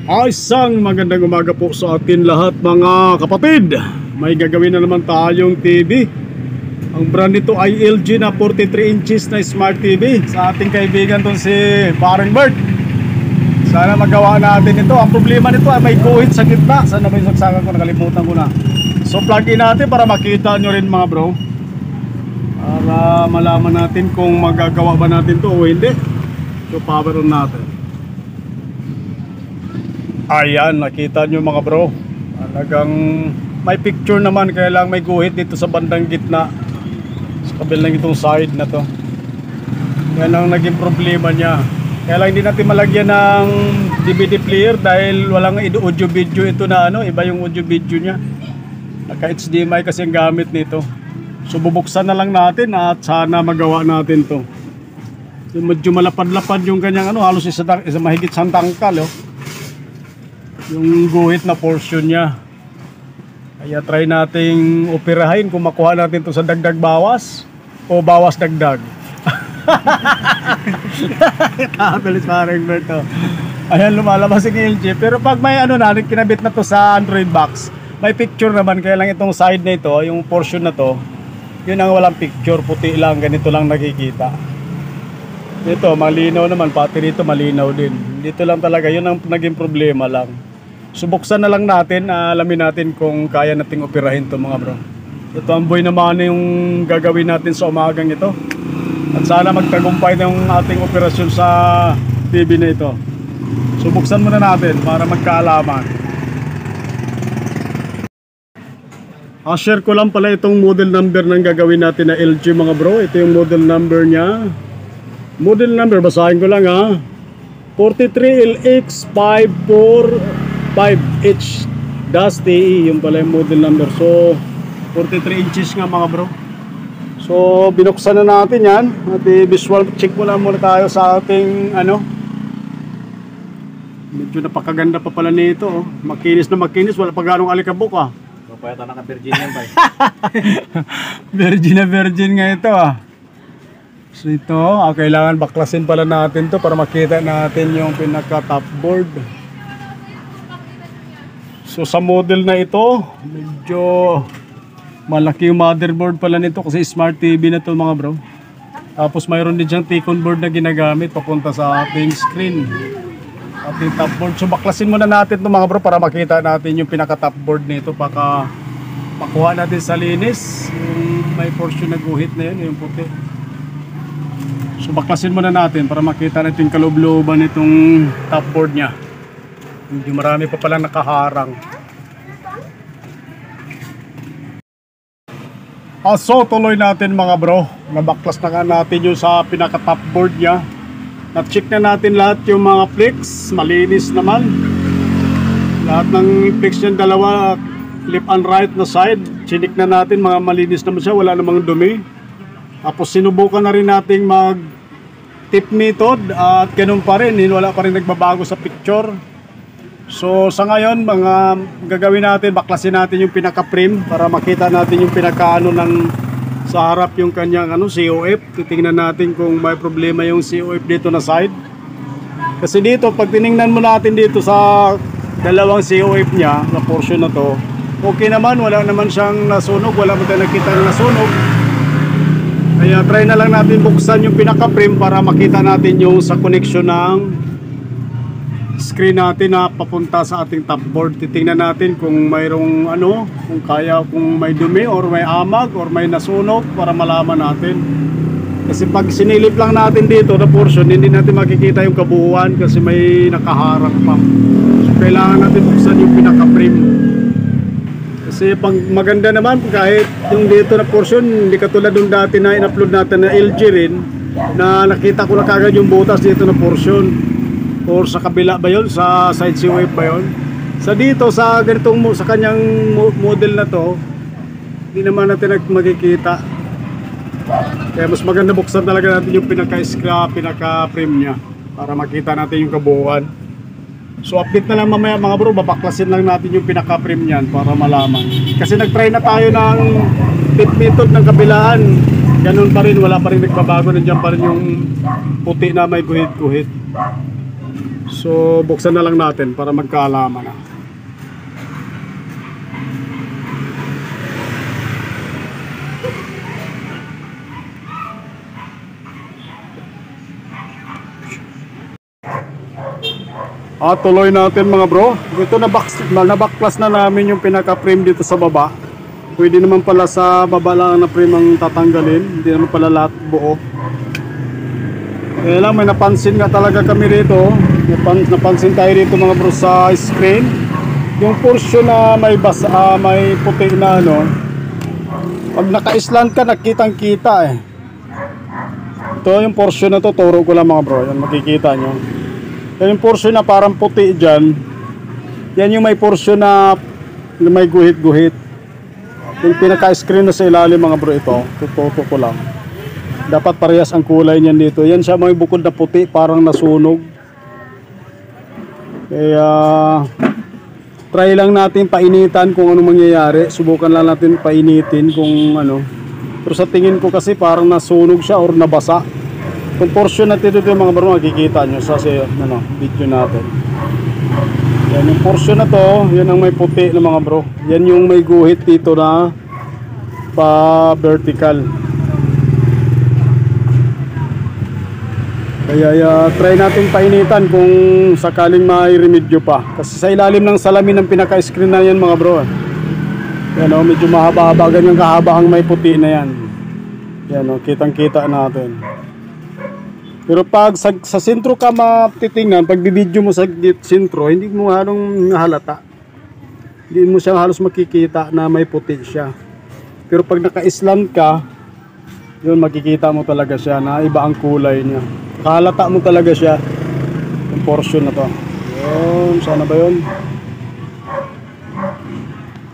Isang magandang umaga po sa atin lahat mga kapatid. May gagawin na naman tayong TV. Ang brand nito ay LG na 43 inches na Smart TV. Sa ating kaibigan to si Paring Bert. Sana magawa natin ito. Ang problema nito ay may guhit sa gitna. Sana may saksakan ko, nakalimutan ko na. So plug in natin para makita nyo rin mga bro, para malaman natin kung magagawa ba natin to o hindi. So power on natin. Ayan, nakita nyo mga bro, talagang may picture naman, kaya lang may guhit dito sa bandang gitna, sa kabilang itong side na to. Yan ang naging problema niya. Kaya lang hindi natin malagyan ng DVD player dahil walang audio video ito na iba yung audio video niya. Naka HDMI kasi ang gamit nito. So bubuksan na lang natin at sana magawa natin to. So, medyo malapad-lapad yung kanyang halos isa mahigit sa tangkal yung guhit na portion niya. Kaya try nating operahin kung makuha natin to sa dagdag bawas o bawas dagdag. Tabelis Paring Bert to. Ayan, lumalabas yung LG. Pero pag may kinabit na to sa Android box, may picture naman. Kaya lang itong side na ito, yung portion na to, yun ang walang picture, puti lang, ganito lang nakikita. Dito malinaw naman, pati dito malinaw din. Dito lang talaga, yun ang naging problema lang. Subuksan na lang natin, alamin natin kung kaya nating operahin to mga bro. Ito ang buhay naman yung gagawin natin sa umagang ito. At sana magtagumpay ng ating operasyon sa TV na ito. Subuksan muna natin para magkaalaman. Share ko lang pala itong model number ng gagawin natin na LG mga bro. Ito yung model number niya. Model number, basahin ko lang 43LX545H-TE, yung pala yung model number. So 43 inches nga mga bro. So binuksan na natin yan at visual check muna tayo sa ating medyo napakaganda pa pala nito makinis na makinis, wala pa ganong alikabok Pwede naka-virgin yan ba? Virgin na virgin nga ito So ito, kailangan baklasin pala natin to para makita natin yung pinaka top board. So sa model na ito, medyo malaki yung motherboard pala nito kasi Smart TV na to mga bro. Tapos mayroon din siyang T-con board na ginagamit papunta sa ating screen, ating top board. So baklasin muna natin to mga bro para makita natin yung pinaka top board nito, baka makuha natin sa linis yung may portion na guhit na yun, yung puti. So baklasin muna natin para makita natin kaloob-looban itong top board niya. Hindi marami pa pala nakaharang. So tuloy natin mga bro, nabaklas na nga natin yung sa pinaka top board niya. Na-check na natin lahat yung mga flex, malinis naman. Lahat ng flex niyan, dalawa left and right na side, chinik na natin, mga malinis naman siya, wala namang dumi. Tapos sinubukan na rin nating mag tip method at ganun pa rin, wala pa rin nagbabago sa picture. So sa ngayon, mga gagawin natin, baklasin natin yung pinaka frame para makita natin yung pinaka ng sa harap yung kanyang COF. Titingnan natin kung may problema yung COF dito na side. Kasi dito, pag tiningnan mo natin dito sa dalawang COF niya, na portion na to, okay naman, wala naman siyang nasunog, wala mo tayo nakita na nasunog. Kaya try na lang natin buksan yung pinaka frame para makita natin yung sa connection ng screen natin na papunta sa ating top board. Titingnan natin kung mayroong kung may dumi or may amag or may nasunog para malaman natin. Kasi pag sinilip lang natin dito na portion, hindi natin makikita yung kabuuan kasi may nakaharang pa. So kailangan natin buksan yung pinaka frame. Kasi pag maganda naman kahit yung dito na portion, hindi katulad nung dati na in-upload natin na LG rin, na nakita ko na kagad yung butas dito na portion. Or sa kabila ba yun? Sa side COF ba yun? Sa dito, sa ganitong sa kanyang model na to, hindi naman natin makikita. Kaya mas maganda buksan talaga natin yung pinaka-frame niya para makita natin yung kabuuan. So update na lang mamaya mga bro, babaklasin lang natin yung pinaka-frame niyan para malaman. Kasi nag-try na tayo ng tip method ng kabilaan, ganun pa rin, wala pa rin nagbabago, nandiyan pa rin yung puti na may guhit-guhit. So buksan na lang natin para magkaalaman na. Tuloy natin mga bro. Ito na-backclass na namin yung pinaka-frame dito sa baba. Pwede naman pala sa baba lang na frame ang tatanggalin. Hindi naman pala lahat buo. Kaya lang may napansin nga talaga kami dito. Napansin tayo dito mga bro sa screen. Yung portion na may may puti na ano. Pag naka-island ka nakitang kita eh. Ito yung portion na to, turo ko lang mga bro. Yan makikita nyo. Yung portion na parang puti dyan, yan yung may portion na may guhit-guhit. Yung pinaka-screen na sa ilalim mga bro ito, tututo ko lang. Dapat parehas ang kulay niyan dito. Yan siya may bukod na puti, parang nasunog. Kaya try lang natin painitan kung ano mangyayari. Subukan lang natin painitin kung ano. Pero sa tingin ko kasi parang nasunog siya or nabasa. Kung portion natin dito mga bro, makikita nyo sa video natin. Yan yung portion na to, yan ang may puti na mga bro. Yan yung may guhit dito na pa-vertical. Kaya try natin painitan kung sakaling may remedyo pa. Kasi sa ilalim ng salamin ng pinaka-screen na yan mga bro. Yan o, medyo mahaba-haba, ganyan kahaba ang may puti na yan. Yan o, kitang-kita natin. Pero pag sa sentro ka matitingnan, pag bibidyo mo sa sentro, hindi mo halong halata. Hindi mo siya halos makikita na may puti siya. Pero pag naka-island ka, yun makikita mo talaga siya na iba ang kulay niya. Halata mo talaga siya. Yung portion na to. Yun, sana ba yun?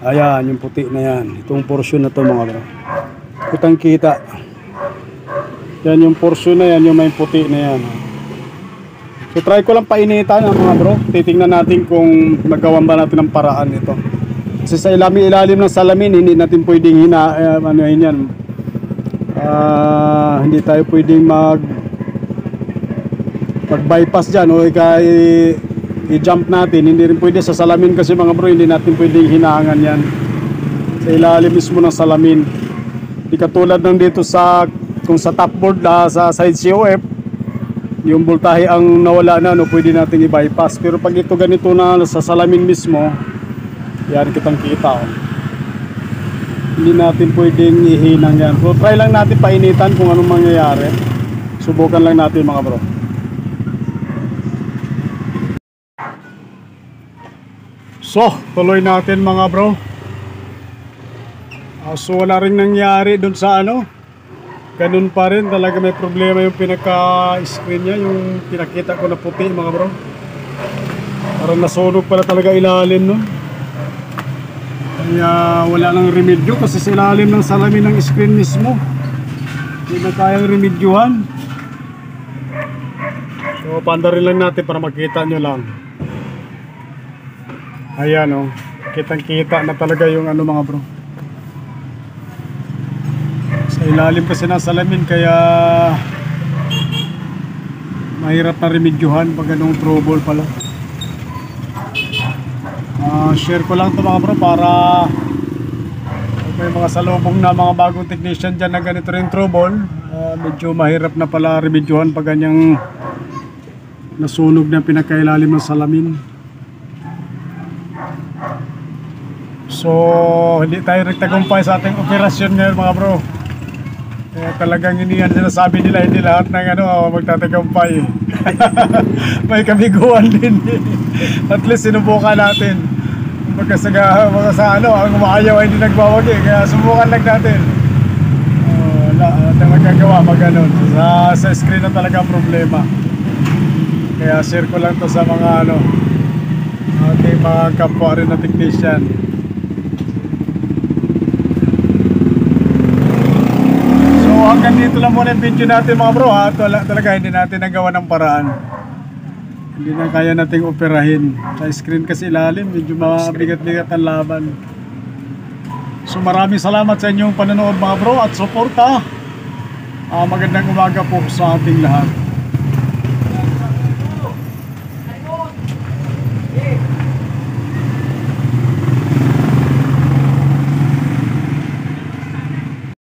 Ayan, yung puti na yan. Itong portion na to mga bro. Kitang kita. Yan yung portion na yan, yung may puti na yan. So try ko lang painitan mga bro. Titingnan natin kung magawan ba natin ng paraan ito. Kasi sa ilalim ng salamin, hindi natin pwedeng hindi tayo pwedeng mag-bypass dyan o i-jump natin. Hindi rin pwede sa salamin kasi mga bro, hindi natin pwedeng hinaangan yan. Sa ilalim mismo ng salamin. Hindi katulad ng dito kung sa top board sa side COF, yung voltahe ang nawala na, pwede natin i-bypass. Pero pag ito ganito na sa salamin mismo, yan kitang kita. Hindi natin pwedeng ihinang yan. So try lang natin painitan kung anong mangyayari. Subukan lang natin mga bro. So tuloy natin mga bro. So wala rin nangyari dun sa ganun pa rin, talaga may problema yung pinaka-screen niya, yung pinakita ko na puti mga bro. Parang nasunog pala talaga ilalim nun. Kaya wala nang remedyo kasi sa ilalim ng salamin ng screen mismo. Hindi na kayang remedyohan. So pandarin lang natin para makita nyo lang. Ayan o, kitang-kita na talaga yung mga bro. Sa ilalim kasi ng salamin kaya mahirap na remedyohan pag anong trouble pala. Share ko lang ito mga bro para pag may mga salubong na mga bagong technician dyan na ganito rin trouble, medyo mahirap na pala remedyohan pag ganyang nasunog na pinakailalim ng salamin. So hindi tayo nagtagumpay sa ating operasyon ngayon mga bro. Talagang iniyan sinasabi nila, hindi lahat ng magtatagumpay. May kabiguan din. At least sinubukan natin. Mga sa ang umaayaw ay hindi nagwawagi. Kaya subukan lang natin. Wala tayong magagawa pag ganun. Sa screen na talaga problema. Kaya share ko lang to sa mga ating mga kapwa rin na technician. Hanggang dito lang muna yung video natin mga bro ha. Talaga hindi natin nagawa ng paraan. Hindi na kaya nating operahin. Sa screen kasi ilalim, medyo mabigat-bigat ang laban. So maraming salamat sa inyong panonood mga bro at suporta. Magandang umaga po sa ating lahat.